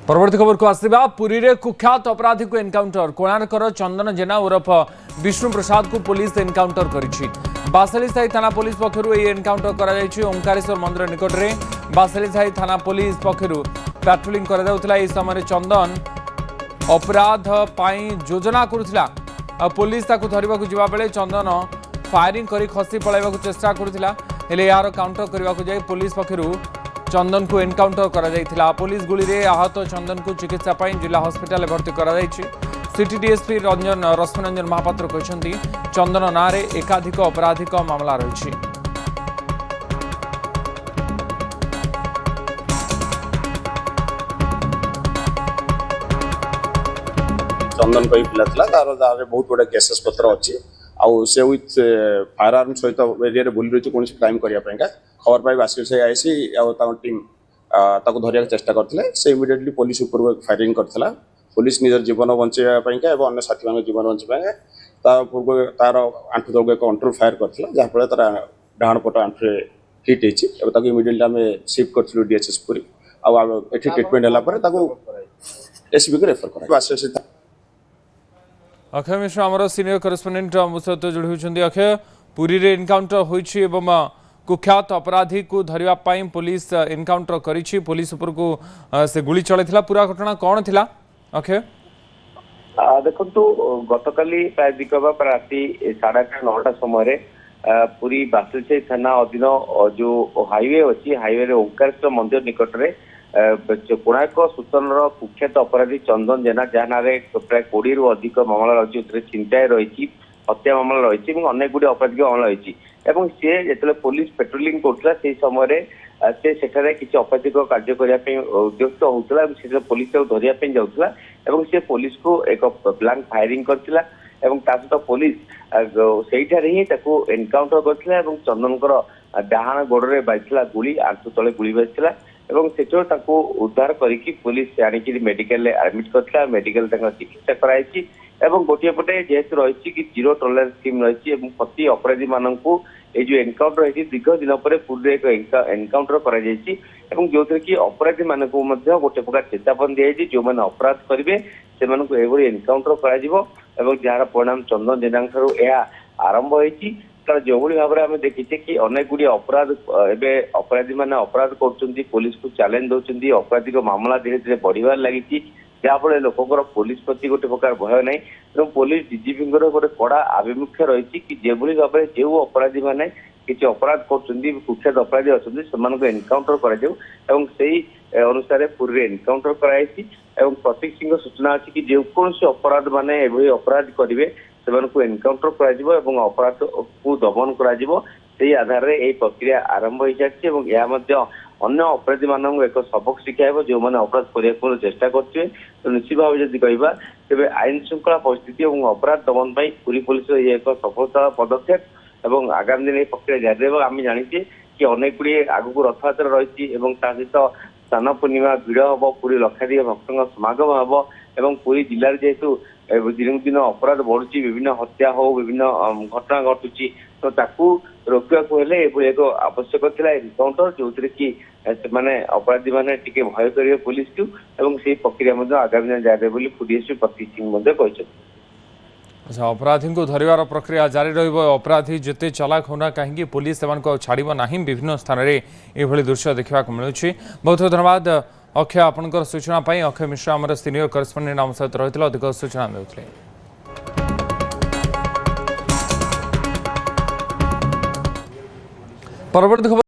परवर्ती खबर को आसवा पुरी रे कुख्यात अपराधी को एनकाउंटर कोणार्कर चंदन जेना उर्फ विष्णु प्रसाद को पुलिस एनकाउंटर करिछि। बासलीसाही थाना पुलिस पक्षरु ए एनकाउंटर करा जायछि। ओंकारेश्वर मंदिर निकट रे बासलीसाही थाना पुलिस पक्षरु पेट्रोलिंग करा जाउतला। ए समय चंदन अपराध पाई योजना करुथिला। पुलिस ताकु धरिबा को जिबा बेले चंदन फायरिंग करी खसी पळाइबा को चेष्टा करुथिला। हेले यार काउंटर करबा को जाय पुलिस पक्षरु चंदन को एनकाउंटर करा जायथिला। पुलिस गुली रे आहत चंदन को चिकित्सा पाई जिला हॉस्पिटल भर्ती करा जायछि। सिटी डीएसपी रश्मिरंजन महापात्र कहते चंदन ना रे एकाधिक अपराधिक मामला रही। चंदन कोई पिला थिला तार बहुत बड़ा केसेस पत्र अच्छी से विथ फायर आर्म सहित एरिया बुली रही कौन क्राइम करने खबर पाई बासिल से आईसी टीम धरिया चेष्टा करते से इमिडिएटली पुलिस ऊपर फायरिंग करता। पुलिस निजर जीवन बचाई अन्य साथी मान जीवन बचाई पूर्व तार आंठू तक एक कंट्रोल फायर करता जहाँफल तार डाण पट आंठू हिट होती इमिडिएटली आम सिफ्ट करूँ डीएचएस पुरी आठ ट्रिटमेंट है एसबी को रेफर कर। अक्षय मिश्र आमर सीनियर करेस्पोंडेंट मो सहित जोड़ी होती। अक्षय पुरी रे एनकाउंटर होइछि एवं कुख्यात अपराधी को धरिबा पाई पुलिस एनकाउंटर करिछि। पुलिस ऊपर को से गुली चलैथिला। पूरा घटना कौन थिला अक्षय? देखंतु गतकाली प्राय दिकबा राति 9:30 समय पुरी बासलछई थाना अधीन जो हाईवे अच्छी हाईवे ओंकारेश्वर मंदिर निकट में कोणार्क सूचनार कुख्यात अपराधी चंदन जेना जहाँ ना प्राय 20 रु अधिक मामला रही छिनताई रही हत्या मामला रही अनेक गुड़ी आपराधिक मामला रही सी जो पुलिस पेट्रोलिंग करुला से समय से सेठारे किसी आपराधिक कार्य करने उद्यस्त होता पुलिस धरिया जाऊला सी पुलिस को एक ब्लांक फायरिंग करथिला सहित पुलिस से एनकाउंटर करथिला चंदनकर डाहाण गोड़े बाजिला गुली आंठू तले गुली बाजिला से उद्धार करिकी पुलिस आनिक मेडिकल एडमिट करथिला। मेडिकल चिकित्सा कराई गोटे पटे जेहेतु रही कि जीरो टॉलरेंस स्कीम रही प्रति अपराधी मानू जो एनकाउंटर रही दीर्घ दिन पर पूरे एक एनकाउंटर कर जो कि अपराधी मानक गोटे प्रकार चेतावनी दी जो मैंने अपराध करेंगे से एनकाउंटर कर जार परिणाम चंदन जेना आरंभ होती कारण जो भाव में आम देखीचे कि अनेक गुड़ी अपराध एवं अपराधी मैंने अपराध कर पुलिस को चैलेंज दौरान अपराधिक मामला धीरे धीरे बढ़िबार लगी जहाँफल लोकर पुलिस प्रति गोटे प्रकार भय ना तेणु पुलिस डीजीपी गोटे कड़ा आभिमुख्य रही कि जो भाव में जो अपराधी मैंने किसी अपराध कर कुख्यात अपराधी अच्छा एनकाउंटर कर अनुसार पूरी एनकाउंटर कराई प्रतीक सिंह सूचना अच्छी कि जेकोसी अपराध माने एभली अपराध करेंगे से एनकाउंटर कर अपराध को दमन कर आधार में यह प्रक्रिया आरंभ हो सारी अन्य अपराधी मानक एक सबक शिखाइब जो मैंने अपराध करने चेष्टा करेंगे। तो निश्चित भाव जब कहवा तेज आईन श्रृंखला परिस्थिति और अपराध दमन पूरी पुलिस ये एक सफलता पदक्षेप और आगामी दिन प्रक्रिया जारी रहा। आम जाचे कि अनेक गुड़ी आगक रथयात्रा रही सहित स्नान पूर्णिमा भिड़ हम पूरी लक्षाधिक भक्त समागम हम पूरी जिले जेहेतु दिन दिन अपराध बढ़ुची विभिन्न हत्या हो विभिन्न घटना घटुची तो ताकू रोकवा एक आवश्यक था एनकाउंटर जो कि अपराधी मैंने टी भय करेंगे पुलिस को से प्रक्रिया आगामी दिन जारी डीएसपी प्रतीक सिंह कहते। अच्छा अपराधी को धरिवार प्रक्रिया जारी रही जिते चलाक होना कहीं पुलिस से छाड़ ना विभिन्न स्थान में यह दृश्य देखा मिलूँ। बहुत बहुत धन्यवाद अक्षय आपंकर सूचना। अक्षय मिश्र आम सीनियर करेस्पोंडेंट आम सहित रही अधिक सूचना देते। परवर्ती खबर